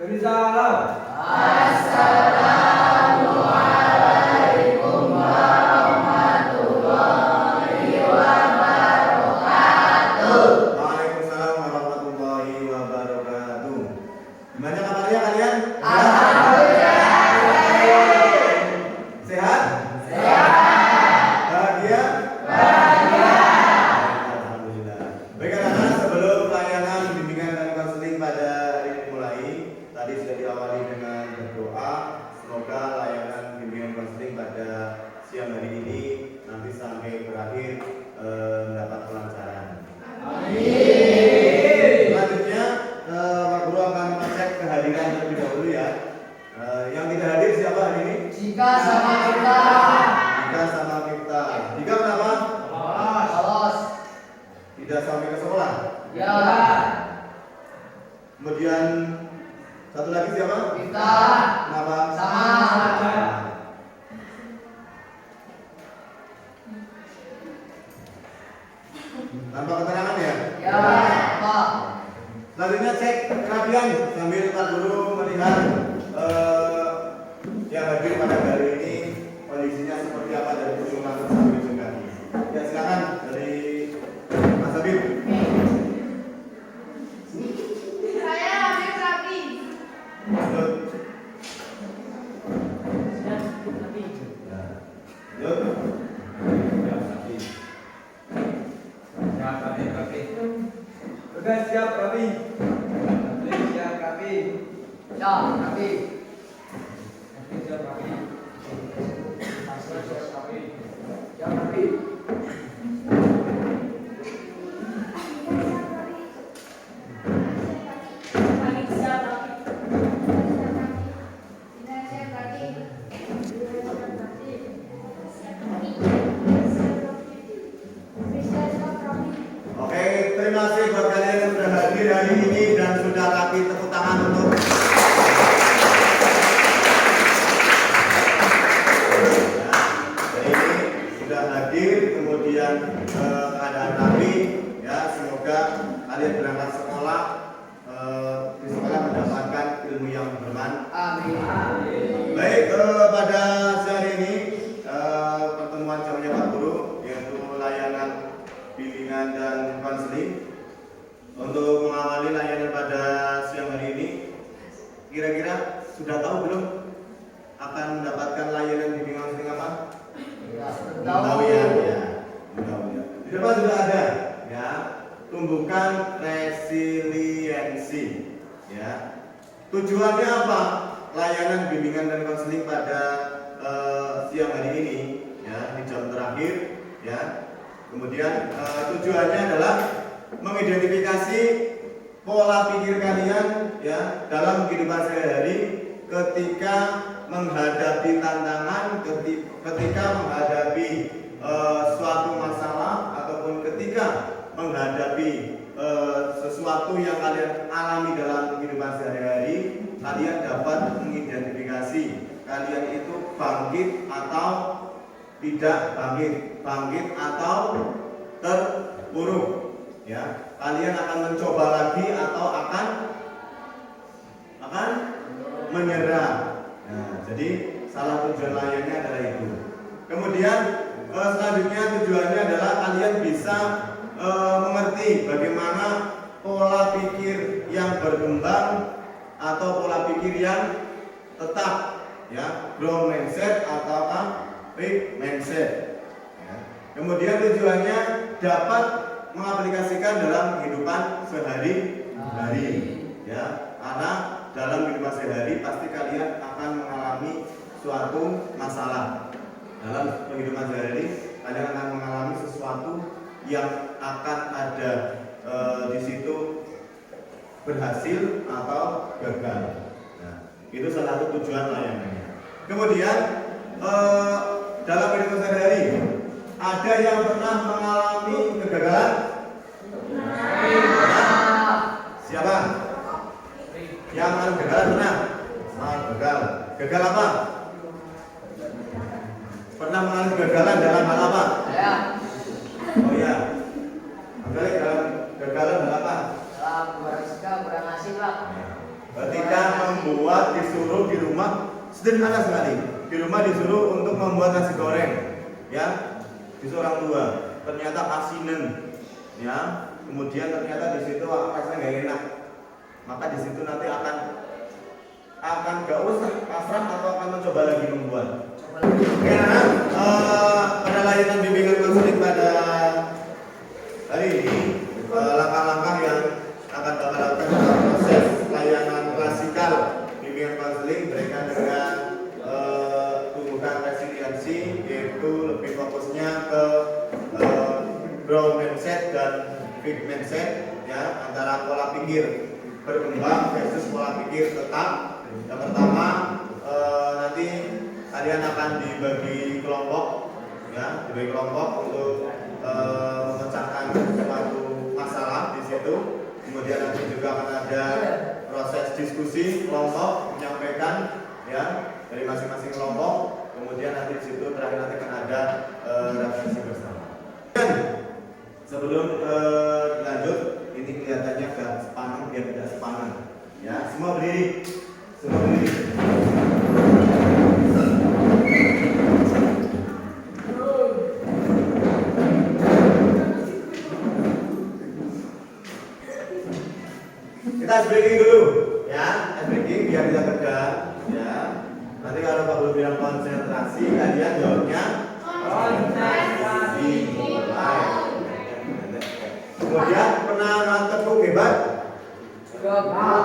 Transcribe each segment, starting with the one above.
Beri salam. Assalamualaikum warahmatullahi wabarakatuh. Waalaikumsalam warahmatullahi wabarakatuh. Gimana kabarnya kalian? Alhamdulillah. Sehat? Bahagia? Alhamdulillah. Baik anak-anak, sebelum pelayanan bimbingan dan konseling pada hari ini mulai, tadi sudah diawali dengan berdoa. Semoga layanan bimbingan konseling pada siang hari ini nanti sampai berakhir mendapat kelancaran. Selanjutnya Pak Guru akan mengecek kehadiran terlebih dahulu ya. Yang tidak hadir siapa hari ini? Jika sama kita. Dika sama kita. Dika kenapa? Lolos. Tidak sampai ke sekolah. Ya. Kemudian satu lagi siapa? Kita. Kenapa? Sama. Tanpa keterangan ya? Ya. Pak. Selanjutnya cek kerapian sambil Pak Guru melihat yang hadir pada hari ini kondisinya seperti apa dari ujung rambut sampai ujung kaki. Ya silakan dari Mas Habib. Saya ambil rapi. Lanjut. Ya. Lanjut. Sudah siap kami. Siap kami. Ya. Tapi. Siap kami. Ya. Tapi. Oke, terima kasih buat kalian yang sudah hadir hari ini dan sudah rapi, tepuk tangan untuk jadi ini sudah hadir, kemudian keadaan rapi ya, semoga kalian berangkat sekolah di sekolah mendapatkan ilmu yang bermanfaat. Amin. Baik, pada siang ini pertemuan jamnya Pak Guru yaitu layanan bimbingan dan konseling. Untuk mengawali layanan pada siang hari ini, kira-kira sudah tahu belum akan mendapatkan layanan bimbingan konseling apa? Ya. Tahu ya, ya. Tahu ya. Di depan sudah ada ya, tumbuhkan resiliensi ya. Tujuannya apa? Layanan bimbingan dan konseling pada siang hari ini ya, di jam terakhir ya. Kemudian tujuannya adalah mengidentifikasi pola pikir kalian ya dalam kehidupan sehari-hari ketika menghadapi tantangan, ketika menghadapi suatu masalah ataupun ketika menghadapi sesuatu yang kalian alami dalam kehidupan sehari-hari, kalian dapat mengidentifikasi kalian itu bangkit atau tidak bangkit atau terpuruk ya. Kalian akan mencoba lagi atau akan menyerah. Nah, jadi salah tujuan layannya adalah itu. Kemudian selanjutnya tujuannya adalah kalian bisa mengerti bagaimana pola pikir yang berkembang atau pola pikir yang tetap ya, growth mindset ataukah fixed mindset ya. Kemudian tujuannya dapat mengaplikasikan dalam kehidupan sehari-hari ya, karena dalam kehidupan sehari pasti kalian akan mengalami suatu masalah. Dalam kehidupan sehari kalian akan mengalami sesuatu yang akan ada di situ berhasil atau gagal. Nah, itu salah satu tujuan layanannya. Kemudian dalam kehidupan sehari-hari ada yang pernah mengalami kegagalan? Siapa? Yang mengalami kegagalan pernah? Gagal. Gagal apa? Pernah mengalami kegagalan dalam hal apa? Ya. Oh ya. Gagal dalam kegagalan dalam apa? Dalam bersikap, bernasib lah. Ketika sederhana sekali. Di rumah disuruh untuk membuat nasi goreng, ya, disuruh orang tua. Ternyata asinan, ya. Kemudian ternyata di situ rasanya nggak enak. Maka di situ nanti akan gak usah pasrah atau akan mencoba lagi membuat. Karena pada layanan bimbingan konseling pada hari ini, langkah-langkah yang akan Bapak lakukan dalam proses layanan klasikal bimbingan konseling berkaitan dengan tumbuhan resiliensi, yaitu lebih fokusnya ke growth mindset dan fixed mindset, ya, antara pola pikir berkembang versus pola pikir tetap. Yang pertama, nanti kalian akan dibagi kelompok, ya, dibagi kelompok untuk memecahkan suatu masalah di situ. Kemudian nanti juga akan ada proses diskusi kelompok, menyampaikan, ya, dari masing-masing kelompok. Kemudian nanti di situ terakhir nanti akan ada refleksi bersama. Dan sebelum lanjut, ini kelihatannya agak sepaneng, biar tidak sepaneng, ya. Semua berdiri. Semua berdiri. Kita ice breaking dulu, ya, ice breaking biar tidak tegang, ya. Nanti kalau Pak Guru bilang konsentrasi, kalian jawabnya konsentrasi. Mulai. Kemudian pernah nonton tepuk hebat?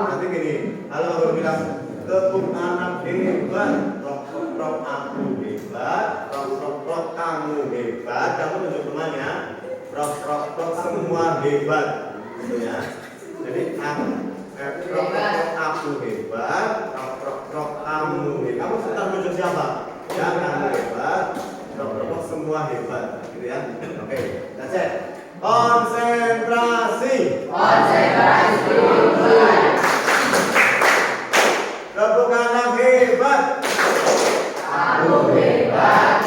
Nanti gini, kalau Pak Guru bilang tepuk anak hebat, rok aku hebat, rok kamu hebat, kamu tunjuk temannya, rok semua hebat, gitu ya. Jadi rok aku hebat, rok kamu hebat. Kamu sedang tunjuk siapa? Ya, kamu hebat, rok semua hebat, gitu ya. Oke, that's it. Konsentrasi. Konsentrasi. Tepuk anak hebat. Kamu hebat.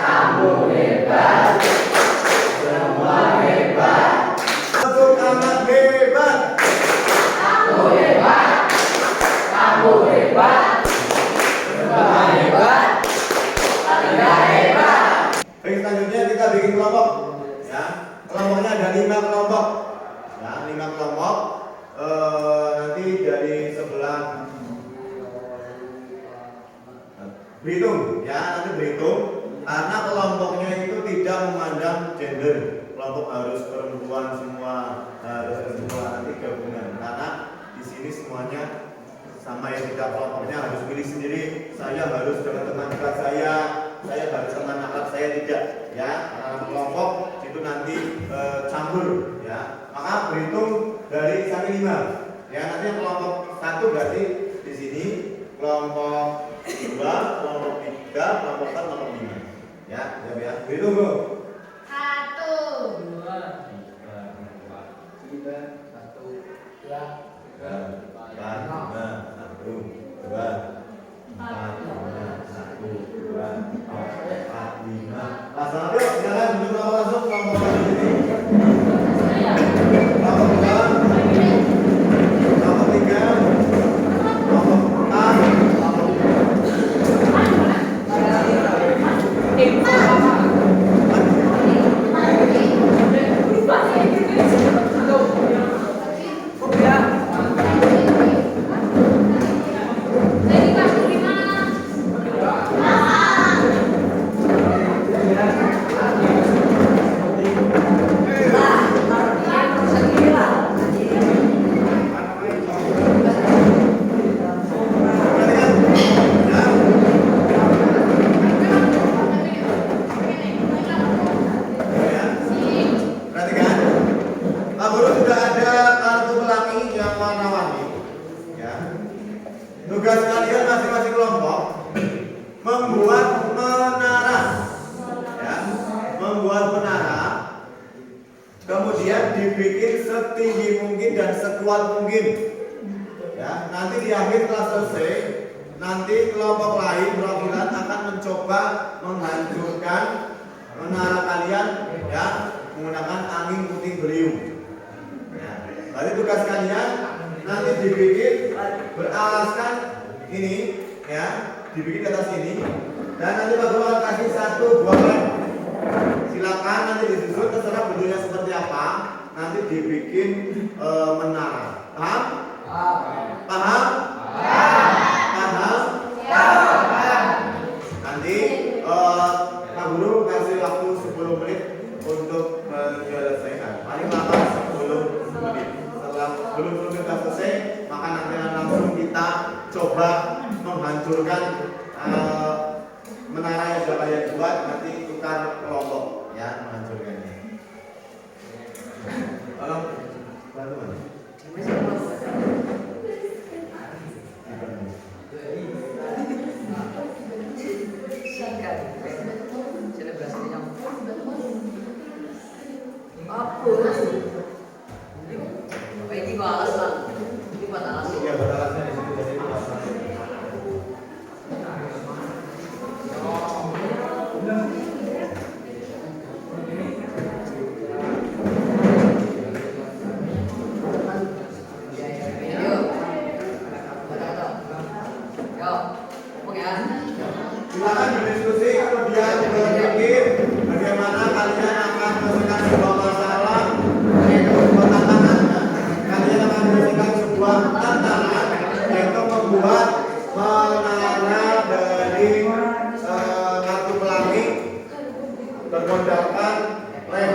Kamu hebat. Semua hebat. Tepuk anak hebat. Kamu hebat. Kamu hebat. Semua hebat. Anda hebat. Baik, selanjutnya kita bikin kelompok, ya. Kelompoknya ada 5 kelompok, ya, 5 kelompok. Nanti dari sebelah berhitung, ya, nanti berhitung. Karena kelompoknya itu tidak memandang gender. Kelompok harus perempuan semua, harus semua, nanti gabungan. Karena di sini semuanya sama, ya, tidak, kelompoknya harus pilih sendiri. Saya harus dengan teman dekat saya harus teman akrab saya, tidak, ya. Karena kelompok itu nanti campur, ya. Maka berhitung dari sampai 5, ya. Nanti yang kelompok 1 berarti di sini, kelompok 2, kelompok 3, kelompok 4, kelompok 5, ya. Ya, berhitung, Bro. 1, 2, 3, 1, 2, Pasang yuk, silakan duduk langsung kelompok di sini. Kelompok 2, kelompok 3, kelompok 4. Tugas kalian masing-masing kelompok membuat menara, ya, membuat menara, kemudian dibikin setinggi mungkin dan sekuat mungkin, ya. Nanti di akhir kelas selesai, nanti kelompok lain perwakilan akan mencoba menghancurkan menara kalian, ya, menggunakan angin puting beliung. Ya. Berarti tugas kalian nanti dibikin beralaskan ini ya, dibikin di atas ini. Dan nanti Pak Guru akan kasih satu buah lem. Silakan nanti disusun terserah bentuknya seperti apa. Nanti dibikin menara. Paham? Paham? Paham? Nanti Pak Guru kasih waktu 10 menit untuk menyelesaikan. Paling lama 10 menit. Setelah 10 menit sudah selesai, maka nanti langsung kita coba menghancurkan menara yang sudah kalian buat. Nanti tukar kelompok ya menghancurkannya. Tolong bantuan. Ini gua alas lah. Ini buat alas. Ya, buat alasnya di situ jadi alasnya. Silakan berdiskusi kemudian berpikir bagaimana kalian akan menyelesaikan sebuah masalah tantangan. Kalian akan menyelesaikan sebuah tantangan yaitu membuat menara dari kartu pelangi bermodalkan lem.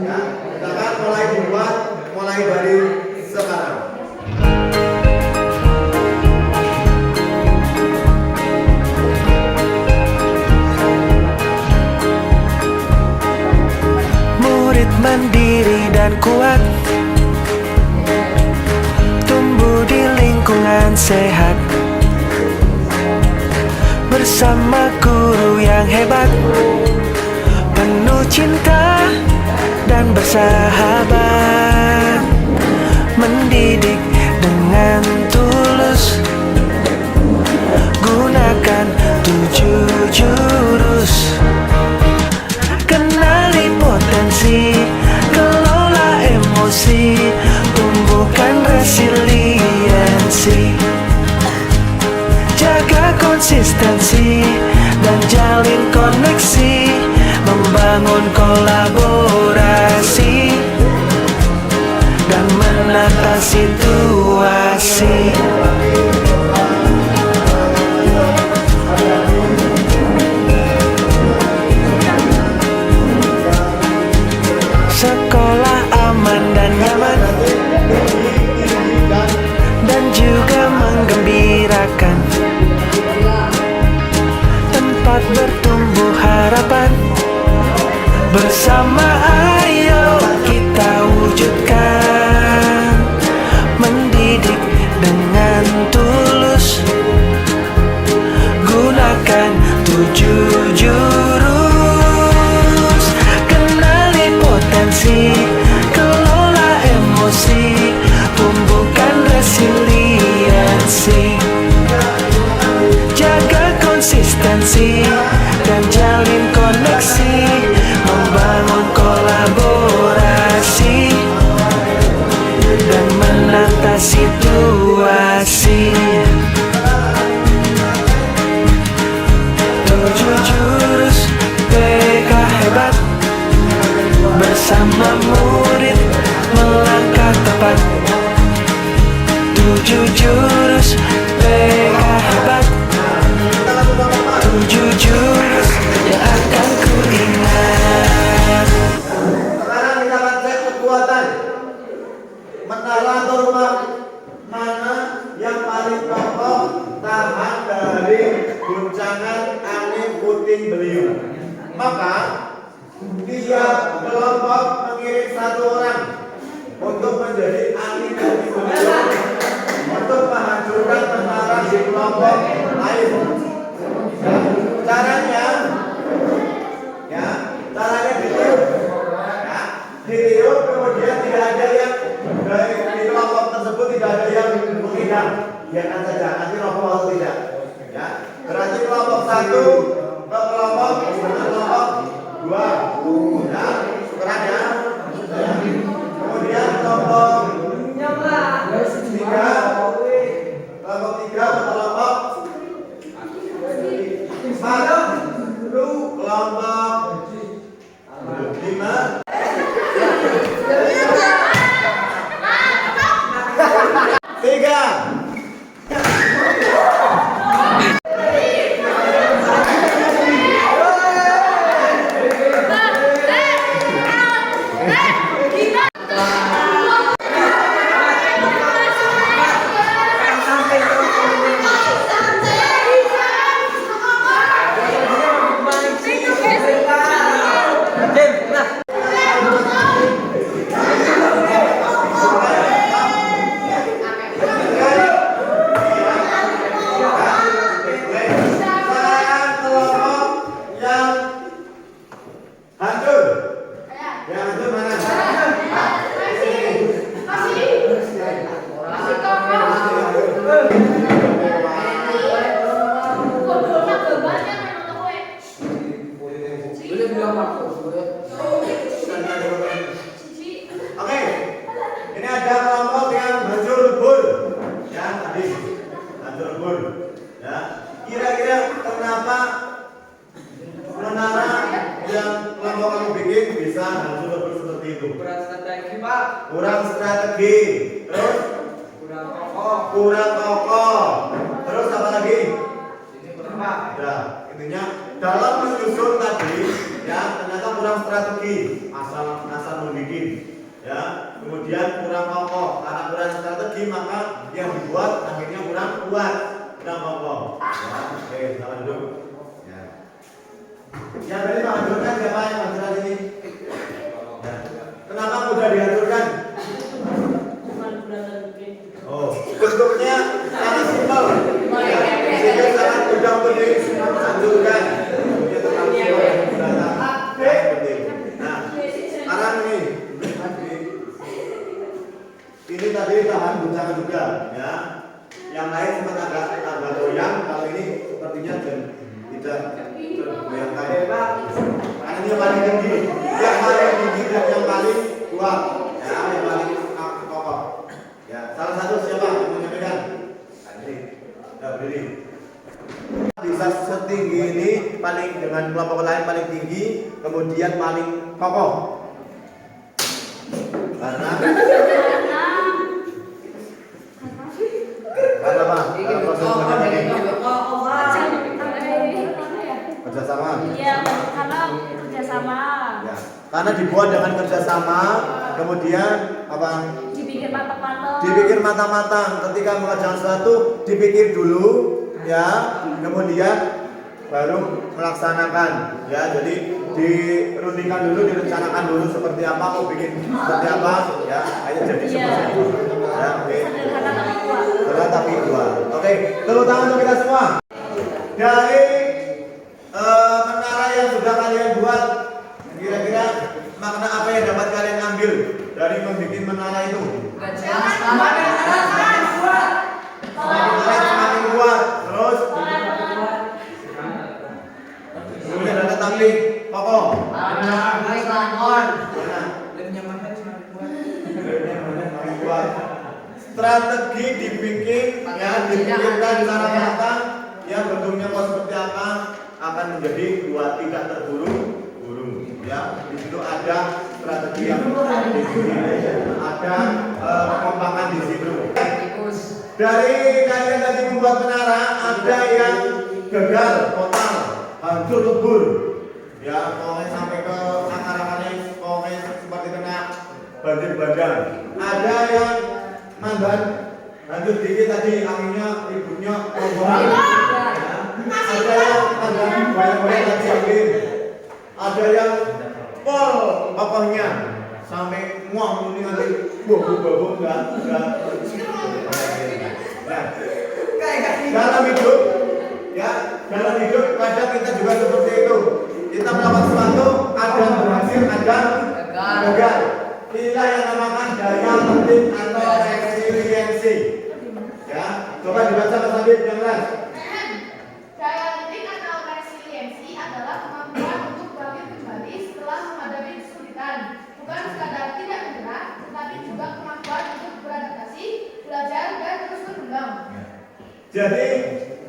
Ya, kita akan mulai dibuat mulai dari sekarang. Mandiri dan kuat, tumbuh di lingkungan sehat, bersama guru yang hebat, penuh cinta dan bersahabat, mendidik dengan tulus, gunakan 7 jurus. Kenali potensi, kelola emosi, tumbuhkan resiliensi, jaga konsistensi dan jalin koneksi, membangun kolaborasi dan menata situasi. Sekolah aman dan nyaman dan juga menggembirakan, tempat bertumbuh harapan. Bersama ayo kita wujudkan, mendidik dengan tulus, gunakan 7 jurus. Kenali potensi, kelola emosi, tumbuhkan resiliensi, jaga konsistensi dan jalin koneksi, membangun kolaborasi dan menata situasi. 7 jurus PK hebat, bersama murid melangkah tepat. 7 jurus PK hebat, 7 jurus yang akan ku ingat. Sekarang kita akan cek kekuatan menara atau rumah mana yang paling kokoh tahan dari guncangan angin puting beliung. Maka tiap kelompok mengirim 1 orang untuk menjadi angin puting beliung untuk menghancurkan menara di kelompok lain. Caranya ditiup, ditiup, kemudian tidak ada yang di kelompok tersebut tidak ada yang menghidang, biarkan saja nanti roboh atau tidak. Ya, berarti kelompok 1 ke kelompok 2, ya, tukeran ya. Kemudian kelompok 3 ke kelompok kelompok 5. Tiga. Kurang strategi, terus kurang kokoh, terus apa lagi? Ya, intinya dalam menyusun tadi, ya ternyata kurang strategi, asal membikin, ya. Kemudian kurang kokoh, karena kurang strategi maka yang dibuat akhirnya kurang kuat, kurang kokoh. Ya, oke, selamat duduk. Ya, ya berarti menghancurkan siapa yang menghancurkan ini? Ya. Kenapa mudah dihancurkan? Oh, bentuknya sangat simpel. Sehingga sangat mudah untuk dihancurkan. Nah, sekarang ini tadi tahan guncangan juga, ya. Yang lain sempat agak goyang, kalau ini sepertinya tidak goyangkan. Karena ini yang paling tinggi, dan yang paling kuat, ya, yang paling kokoh. Ya, salah satu siapa yang menyampaikan? Berdiri. Bisa setinggi ini paling dengan kelompok lain paling tinggi, kemudian paling kokoh. Karena apa? Karena proses kerjasama. Iya, karena kerjasama. Ya, karena dibuat dengan kerjasama, kemudian apa? Dipikir matang-matang. Dipikir matang-matang. Ketika mengerjakan sesuatu, dipikir dulu, ya, kemudian baru melaksanakan. Ya, jadi dirundingkan dulu, direncanakan dulu seperti apa, mau bikin seperti apa, ya, ayo jadi seperti itu. Ya, oke. Sederhana tapi kuat. Sederhana tapi kuat. Oke, tepuk tangan untuk kita semua. Dari menara yang sudah kalian buat, kira-kira makna apa yang dapat kalian ambil dari membuat menara itu? Semakin kuat. Terus kemudian ada tapi kokoh. Strategi dipikirkan secara matang, yang bentuknya seperti apa akan menjadi tidak terburu-buru. Ya, di situ ada strategi yang ada kekompakan di situ. Dari kalian tadi membuat menara, ada yang gagal total, hancur lebur. Ya, pokoknya sampai ke akar-akarnya, pokoknya seperti kena banjir bandang. Ada yang mandan, hancur dikit tadi, anginnya, ributnya, rombongan. Ada yang mandan, banyak-banyak tadi angin. Ada yang pol kokohnya sampai muah ini nanti bobo enggak. Nah, dalam hidup, ya, dalam hidup kadang kita juga seperti itu. Kita melakukan sesuatu, ada berhasil, ada gagal. Inilah yang namakan daya latih atau resiliensi. Ya, coba dibaca Mas Habib yang lain. Daya latih atau resiliensi adalah kemampuan untuk bangkit kembali setelah menghadapi kesulitan. Bukan sekadar tidak menyerah, tetapi juga kemampuan untuk beradaptasi, belajar dan terus berkembang. Jadi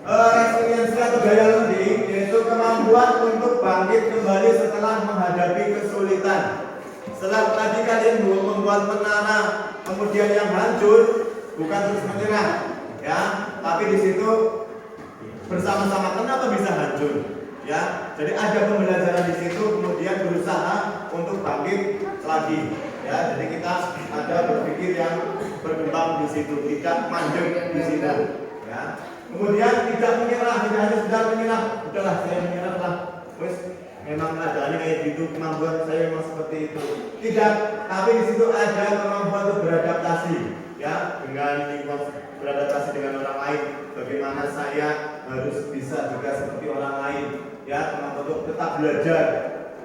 resiliensi resiliensi atau daya ledih yaitu kemampuan untuk bangkit kembali setelah menghadapi kesulitan. Setelah tadi kalian membuat menara kemudian yang hancur, bukan terus menyerah, ya, tapi di situ bersama-sama kenapa bisa hancur, ya. Jadi ada pembelajaran di situ, kemudian berusaha untuk bangkit lagi, ya. Jadi kita ada berpikir yang berkembang di situ, tidak mandek di situ, ya. Kemudian tidak menyerah, tidak hanya sekedar menyerah, udahlah saya menyerah lah, wes memang keadaannya kayak gitu, kemampuan saya memang seperti itu. Tidak, tapi di situ ada kemampuan untuk beradaptasi, ya, dengan lingkungan, beradaptasi dengan orang lain. Bagaimana saya harus bisa juga seperti orang lain, ya, kemampuan untuk tetap belajar.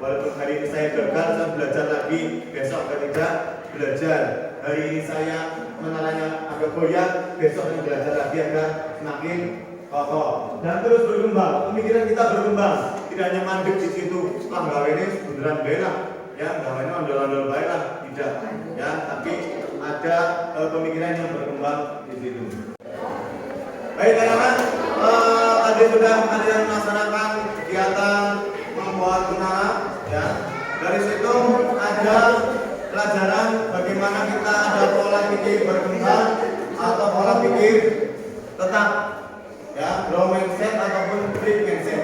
Walaupun hari ini saya gagal, saya belajar lagi, besok akan tidak belajar. Hari ini saya menaranya agak goyah, besok akan belajar lagi agar semakin kokoh dan terus berkembang. Pemikiran kita berkembang, tidak hanya mandek di situ. Setelah gawe ini beneran bela, ya, gawe ini ondel-ondel baik lah, tidak, ya, tapi ada pemikiran yang berkembang di situ. Baik teman-teman, tadi sudah kalian melaksanakan kegiatan membuat menara, ya. Dari situ ada pelajaran bagaimana kita ada pola pikir berkembang atau pola pikir tetap, ya, growth mindset ataupun fixed mindset.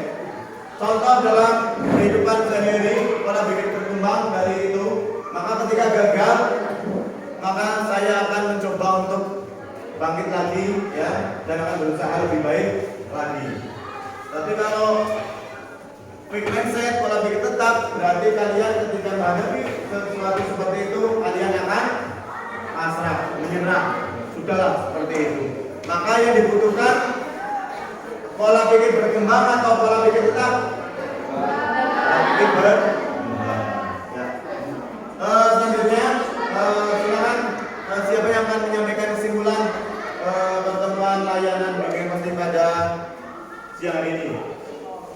Contoh dalam kehidupan sehari-hari pola pikir berkembang dari itu, maka ketika gagal, maka saya akan mencoba untuk bangkit lagi, ya, dan akan berusaha lebih baik lagi. Tapi kalau fixed mindset, pola pikir tetap, berarti kalian ketika menghadapi sesuatu seperti itu, kalian akan pasrah, menyerah, sudahlah seperti itu. Maka yang dibutuhkan pola pikir berkembang atau pola pikir tetap? Pola pikir berkembang. Ya. Selanjutnya, silakan siapa yang akan menyampaikan kesimpulan pertemuan layanan bimbingan muslim pada siang hari ini?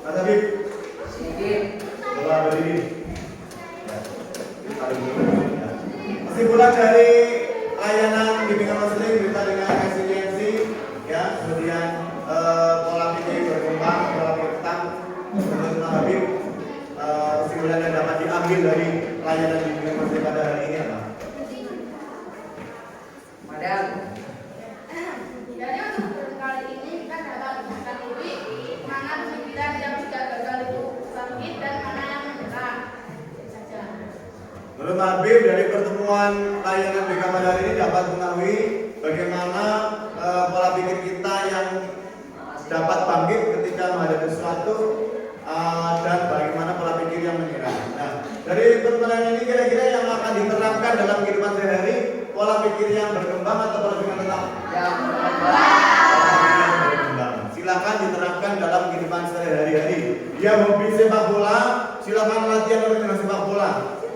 Mas Habib. Sedikit. Coba berdiri. Ya. Kesimpulan dari layanan bimbingan muslim kita dengan resiliensi, ya, kemudian pola pikir berkembang, pola pikir tetap, menurut Mas Habib, kesimpulan yang dapat diambil dari layanan bimbingan muslim pada hari ini apa? Madam. Jadi untuk kali ini kita dapat mengetahui mana pemikiran yang sudah gagal itu bangkit dan mana yang menyerah. Saja. Menurut Mas Habib, dari pertemuan layanan BK pada hari ini dapat mengetahui bagaimana pola pikir kita yang dapat bangkit ketika menghadapi sesuatu dan bagaimana pola pikir yang menyerah. Nah, dari pertemuan ini kira-kira yang akan diterapkan dalam kehidupan sehari-hari, pola pikir yang berkembang atau pola pikir yang tetap? Yang Berkembang. Silakan diterapkan dalam kehidupan sehari-hari. Dia hobi sepak bola, silakan latihan rutin dengan sepak bola.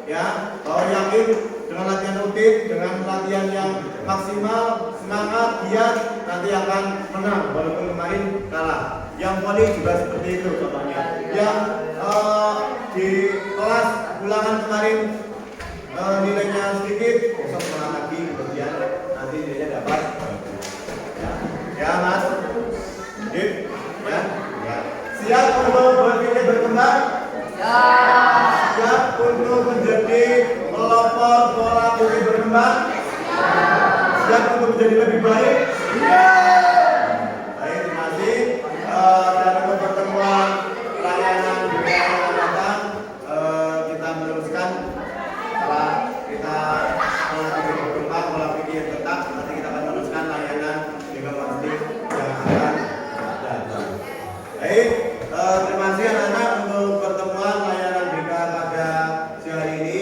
Ya, kalau yakin dengan latihan rutin, dengan latihan yang maksimal, semangat, giat, nanti akan menang walaupun kemarin kalah. Yang poli juga seperti itu contohnya. Yang di kelas ulangan kemarin nilainya sedikit, besok semangat lagi, kemudian nanti nilainya dapat. Ya Mas, ya. Siap untuk berpikir berkembang? Ya. Siap untuk menjadi pelopor pola pikir berkembang? Siap untuk menjadi lebih baik? Baik, terima kasih. Dan untuk pertemuan layanan BK yang akan datang, kita meneruskan setelah kita pola pikir berkembang, pola pikir tetap, nanti kita akan meneruskan layanan BK Muslim yang akan datang. Baik, terima kasih anak-anak untuk pertemuan layanan BK pada siang hari ini.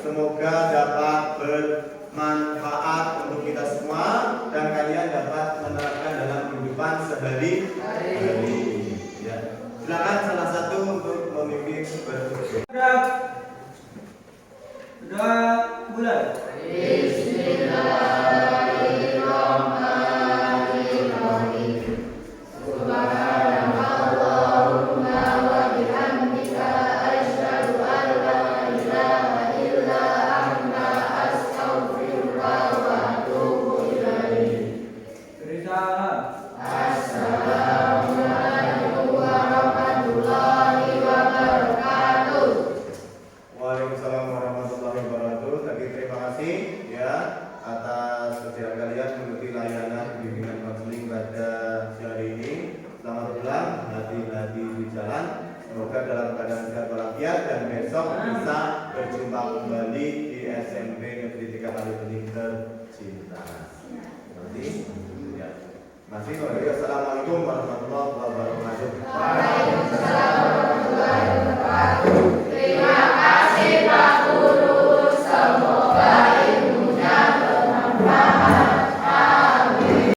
Semoga dapat bermanfaat untuk kita semua dan kalian dapat hati-hati di jalan. Semoga dalam keadaan sehat walafiat dan besok bisa berjumpa kembali di SMP Negeri 3 Kalibening tercinta. Nanti, ya. Masih. Assalamualaikum warahmatullahi wabarakatuh.